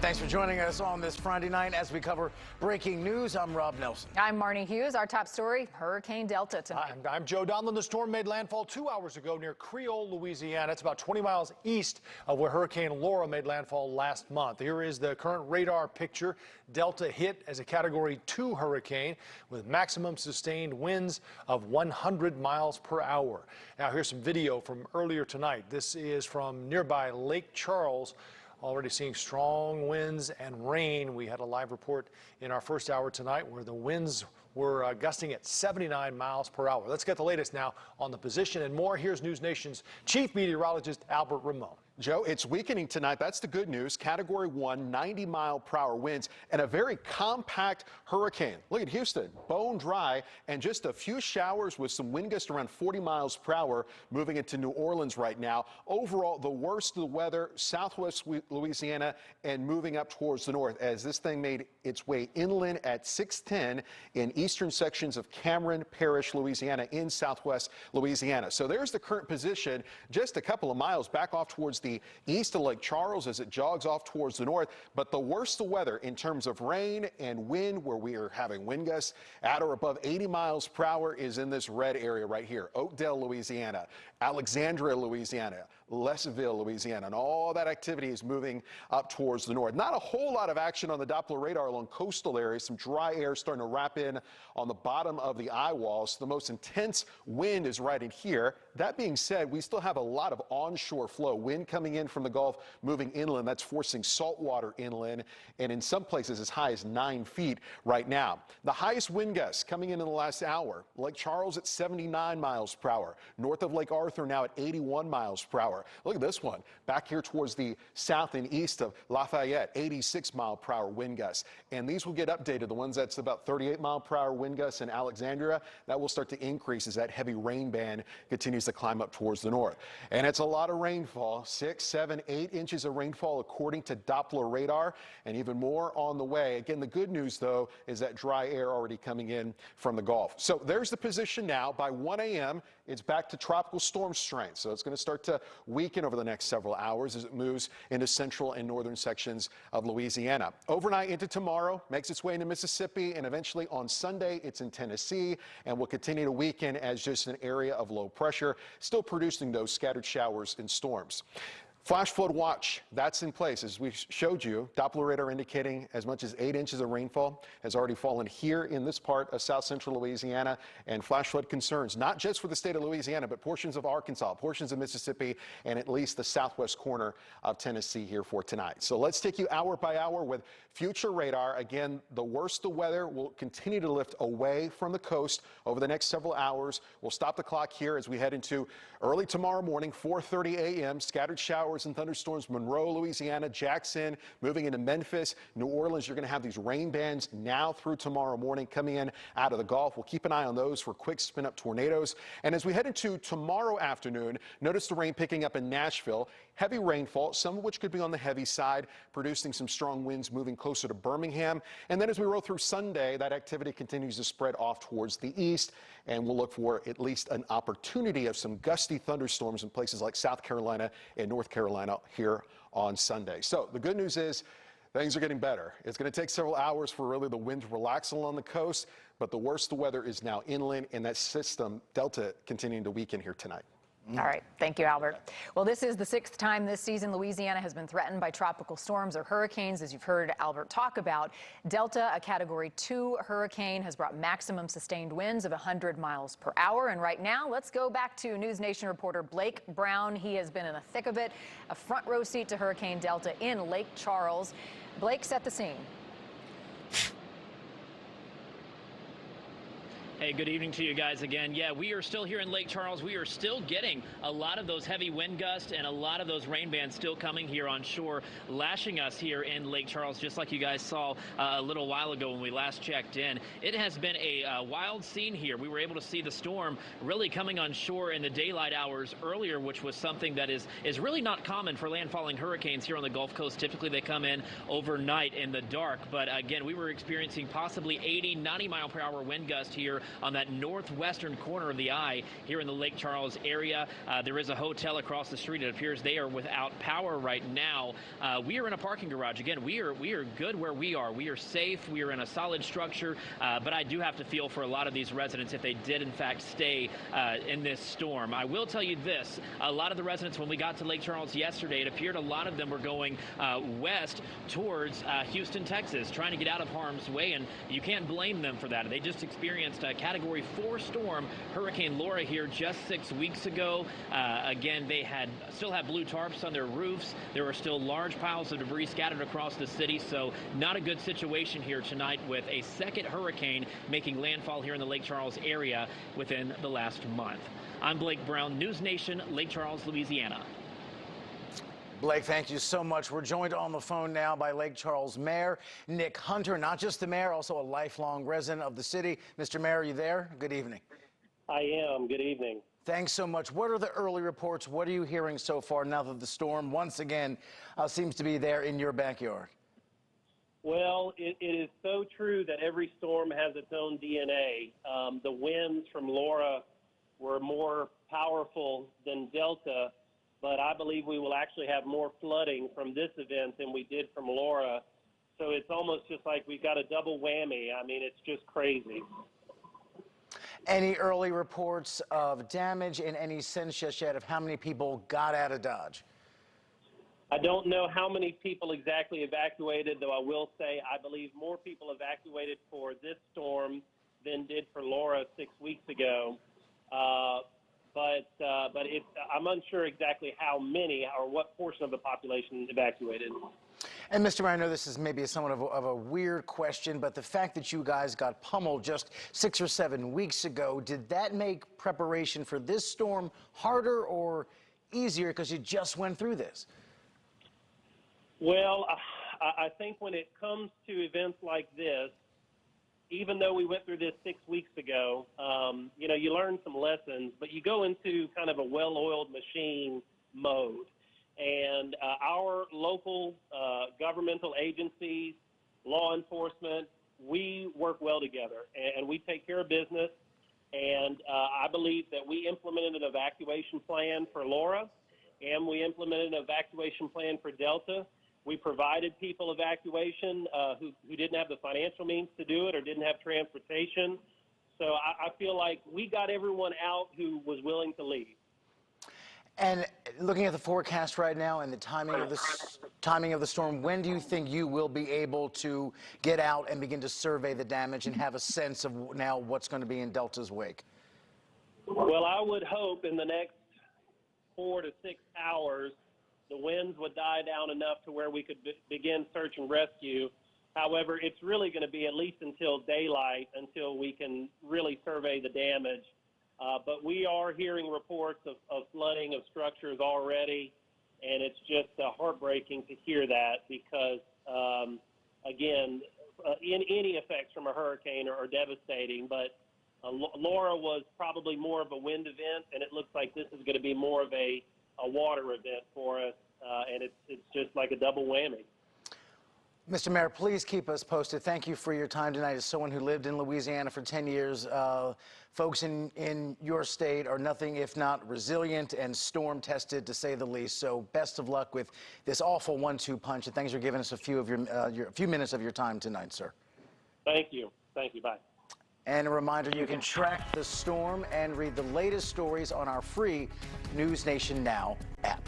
Thanks for joining us on this Friday night as we cover breaking news. I'm Rob Nelson. I'm Marnie Hughes. Our top story, Hurricane Delta tonight. I'm Joe Donlin. The storm made landfall 2 hours ago near Creole, Louisiana. It's about 20 miles east of where Hurricane Laura made landfall last month. Here is the current radar picture. Delta hit as a Category 2 hurricane with maximum sustained winds of 100 miles per hour. Now here's some video from earlier tonight. This is from nearby Lake Charles. Already seeing strong winds and rain. We had a live report in our first hour tonight where the winds were gusting at 79 miles per hour. Let's get the latest now on the position and more. Here's NewsNation's chief meteorologist, Albert Ramon. Joe, it's weakening tonight. That's the good news. Category 1, 90-mile-per-hour winds and a very compact hurricane. Look at Houston, bone dry, and just a few showers with some wind gusts around 40 miles per hour moving into New Orleans right now. Overall, the worst of the weather, southwest Louisiana and moving up towards the north as this thing made its way inland at 6:10 in eastern sections of Cameron Parish, Louisiana, in southwest Louisiana. So there's the current position, just a couple of miles back off towards the east of Lake Charles as it jogs off towards the north. But the worst of weather in terms of rain and wind, where we are having wind gusts at or above 80 miles per hour, is in this red area right here. Oakdale, Louisiana, Alexandria, Louisiana, Leseville, Louisiana, and all that activity is moving up towards the north. Not a whole lot of action on the Doppler radar along coastal areas. Some dry air starting to wrap in on the bottom of the eye walls. The most intense wind is right in here. That being said, we still have a lot of onshore flow. Wind coming in from the Gulf, moving inland. That's forcing salt water inland, and in some places as high as 9 feet right now. The highest wind gusts coming in the last hour. Lake Charles at 79 miles per hour. North of Lake Arthur now at 81 miles per hour. Look at this one. Back here towards the south and east of Lafayette, 86 mile per hour wind gusts. And these will get updated. The ones that's about 38 mile per hour wind gusts in Alexandria, that will start to increase as that heavy rain band continues to climb up towards the north. And it's a lot of rainfall, 6, 7, 8 inches of rainfall according to Doppler radar, and even more on the way. Again, the good news though is that dry air already coming in from the Gulf. So there's the position now. By 1 a.m. it's back to tropical storm strength. So it's going to start to weaken over the next several hours as it moves into central and northern sections of Louisiana. Overnight into tomorrow, makes its way into Mississippi, and eventually on Sunday it's in Tennessee and will continue to weaken as just an area of low pressure, still producing those scattered showers and storms. Flash flood watch, that's in place. As we showed you, Doppler radar indicating as much as 8 inches of rainfall has already fallen here in this part of south central Louisiana, and flash flood concerns, not just for the state of Louisiana, but portions of Arkansas, portions of Mississippi, and at least the southwest corner of Tennessee here for tonight. So let's take you hour by hour with future radar. Again, the worst of weather will continue to lift away from the coast over the next several hours. We'll stop the clock here as we head into early tomorrow morning, 4:30 a.m., scattered showers and thunderstorms, Monroe, Louisiana, Jackson, moving into Memphis, New Orleans. You're going to have these rain bands now through tomorrow morning coming in out of the Gulf. We'll keep an eye on those for quick spin up tornadoes. And as we head into tomorrow afternoon, notice the rain picking up in Nashville. Heavy rainfall, some of which could be on the heavy side, producing some strong winds moving closer to Birmingham. And then as we roll through Sunday, that activity continues to spread off towards the east, and we'll look for at least an opportunity of some gusty thunderstorms in places like South Carolina and North Carolina here on Sunday. So the good news is things are getting better. It's going to take several hours for really the wind to relax along the coast, but the worst of the weather is now inland, and that system, Delta, continuing to weaken here tonight. All right. Thank you, Albert. Well, this is the 6th time this season Louisiana has been threatened by tropical storms or hurricanes, as you've heard Albert talk about. Delta, a Category 2 hurricane, has brought maximum sustained winds of 100 miles per hour. And right now, let's go back to NewsNation reporter Blake Brown. He has been in the thick of it, a front row seat to Hurricane Delta in Lake Charles. Blake, set the scene. Hey, good evening to you guys again. Yeah, we are still here in Lake Charles. We are still getting a lot of those heavy wind gusts and a lot of those rain bands still coming here on shore, lashing us here in Lake Charles, just like you guys saw a little while ago when we last checked in. It has been a wild scene here. We were able to see the storm really coming on shore in the daylight hours earlier, which was something that is really not common for landfalling hurricanes here on the Gulf Coast. Typically, they come in overnight in the dark. But again, we were experiencing possibly 80, 90 mile per hour wind gust here on that northwestern corner of the eye here in the Lake Charles area. There is a hotel across the street. It appears they are without power right now. We are in a parking garage. Again, we are good where we are. We are safe. We are in a solid structure, but I do have to feel for a lot of these residents if they did in fact stay in this storm. I will tell you this, a lot of the residents, when we got to Lake Charles yesterday, it appeared a lot of them were going west towards Houston, Texas, trying to get out of harm's way, and you can't blame them for that. They just experienced a Category 4 storm, Hurricane Laura, here just 6 weeks ago. Again, they still had blue tarps on their roofs. There were still large piles of debris scattered across the city, so not a good situation here tonight with a second hurricane making landfall here in the Lake Charles area within the last month. I'm Blake Brown, NewsNation, Lake Charles, Louisiana. Blake, thank you so much. We're joined on the phone now by Lake Charles Mayor Nick Hunter, not just the mayor, also a lifelong resident of the city. Mr. Mayor, are you there? Good evening. I am. Good evening. Thanks so much. What are the early reports? What are you hearing so far now that the storm once again seems to be there in your backyard? Well, it is so true that every storm has its own DNA. The winds from Laura were more powerful than Delta, but I believe we will actually have more flooding from this event than we did from Laura. So it's almost just like we've got a double whammy. I mean, it's just crazy. Any early reports of damage and any sense just yet of how many people got out of Dodge? I don't know how many people exactly evacuated, though I will say I believe more people evacuated for this storm than did for Laura 6 weeks ago. But I'm unsure exactly how many or what portion of the population evacuated. And Mr. Mayor, I know this is maybe somewhat of a weird question, but the fact that you guys got pummeled just 6 or 7 weeks ago, did that make preparation for this storm harder or easier because you just went through this? Well, I think when it comes to events like this, even though we went through this 6 weeks ago, you learn some lessons, but you go into kind of a well-oiled machine mode. And our local governmental agencies, law enforcement, we work well together, and we take care of business. And I believe that we implemented an evacuation plan for Laura, and we implemented an evacuation plan for Delta. We provided people evacuation who didn't have the financial means to do it or didn't have transportation. So I feel like we got everyone out who was willing to leave. And looking at the forecast right now and the timing of the storm, when do you think you will be able to get out and begin to survey the damage and have a sense of now what's going to be in Delta's wake? Well, I would hope in the next 4 to 6 hours the winds would die down enough to where we could begin search and rescue. However, it's really going to be at least until daylight until we can really survey the damage. But we are hearing reports of flooding of structures already, and it's just heartbreaking to hear that because, again, any effects from a hurricane are devastating. But Laura was probably more of a wind event, and it looks like this is going to be more of a water event for us, and it's just like a double whammy. Mr. Mayor, please keep us posted. Thank you for your time tonight. As someone who lived in Louisiana for 10 years, folks in your state are nothing if not resilient and storm-tested, to say the least. So best of luck with this awful 1-2 punch, and thanks for giving us a few minutes of your time tonight, sir. Thank you. Thank you. Bye. And a reminder, you can track the storm and read the latest stories on our free NewsNation Now app.